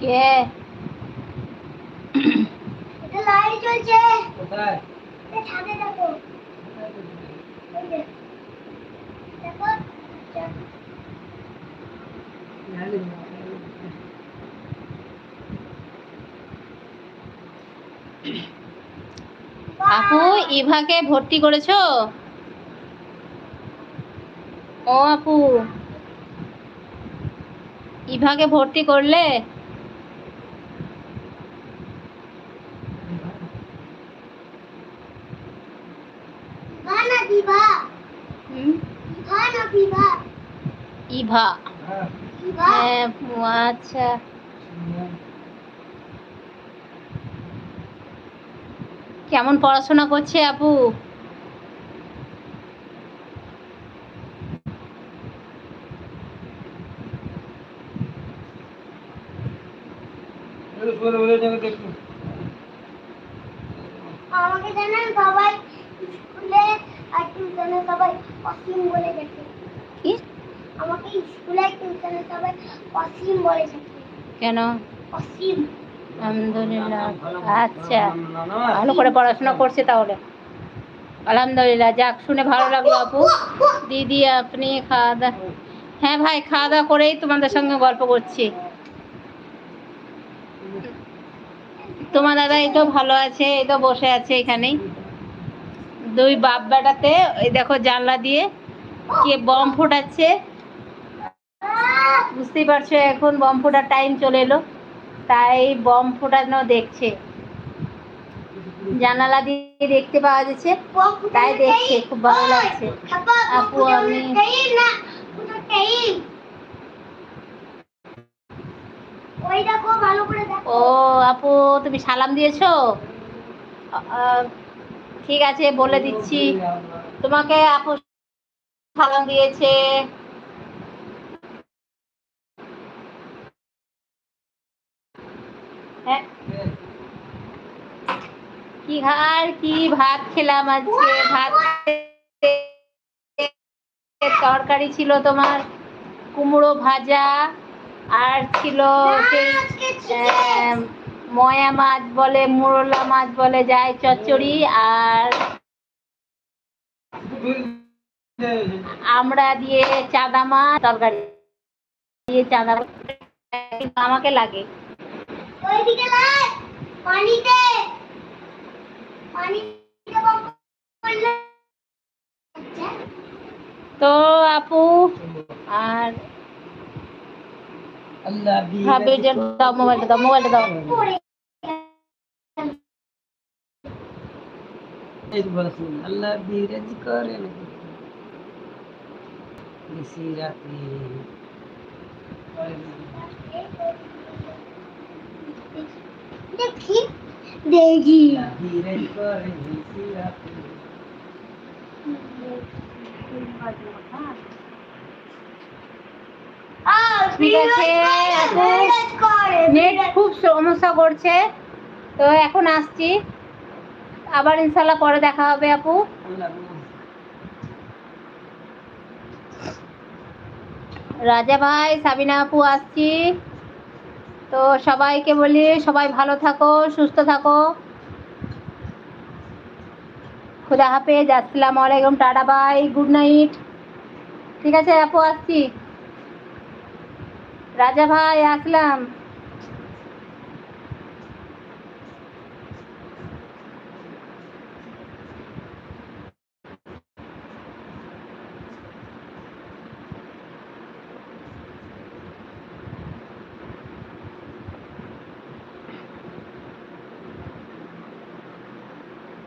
কে এটা লাইট জ্বলছে কোথায়? এই ছাদে দেখো। এই যে দেখো আপু ইভাকে ভর্তি করেছো? ও আপু ইভাকে ভর্তি করলে? ইভা, হ্যাঁ আচ্ছা। কেমন পড়াশোনা করছে আপু? আমাকে জানেন সবাই স্কুলে আর টিউশনে সবাই অসীম বলে ডাকে। কি? আমাকে স্কুলে আর টিউশনে সবাই অসীম বলে ডাকে। কেন? অসীম। আলহামদুলিল্লাহ। আচ্ছা, ভালো করে পড়াশোনা করছে তাহলে। আলহামদুলিল্লাহ, যাক শুনে ভালো লাগলো আপু। দিদি আপনি খাওয়া দাওয়া? হ্যাঁ ভাই, খাওয়া দাওয়া করেই তোমাদের সঙ্গে গল্প করছি। তোমার দাদা এই তো ভালো আছে, এই তো বসে আছে এখানেই। দুই বাপ বেটাতে ওই দেখো জানলা দিয়ে কে বম ফোটাচ্ছে। বুঝতেই পারছো এখন বম ফোটার টাইম চলে এলো, তাই বম ফোটানো দেখছে। জানালা দিয়ে দেখতে পাওয়া যাচ্ছে, তাই দেখছে, খুব ভালো লাগছে। আপু আমি ও আপু তুমি সালাম দিয়েছো? ঠিক আছে, বলে দিচ্ছি তোমাকে। আপু সালাম দিয়েছে। হ্যাঁ, কি আর কি ভাত খেলাম আজকে। ভাত তরকারি ছিল তোমার কুমড়ো ভাজা, আর ছিল সেই ময়া মাছ বলে, মোরলা মাছ বলে যায়, চচ্চড়ি, আর আমরা দিয়ে চাদা মাছ তরকারি দিয়ে চাদা আমাকে লাগে। তো আপু আর ভাবে যে দাও মোবাইলটা, দাও মোবাইলটা দাও। আল্লাহ বিরাজ করেন নিশি রাতে। দেখি দেখি বিরাজ করেন নিশি রাতে। ঠিক আছে আপু, নেট খুব সমস্যা করছে, তো এখন আসছি, আবার ইনশাল্লাহ পরে দেখা হবে আপু। রাজা ভাই, সাবিনা আপু আসছি, তো সবাইকে বলি সবাই ভালো থাকো, সুস্থ থাকো। খুদা হাফেজ, আসসালামু আলাইকুম, টাটা বাই, গুড নাইট। ঠিক আছে আপু, আসছি। রাজা ভাই আসলাম।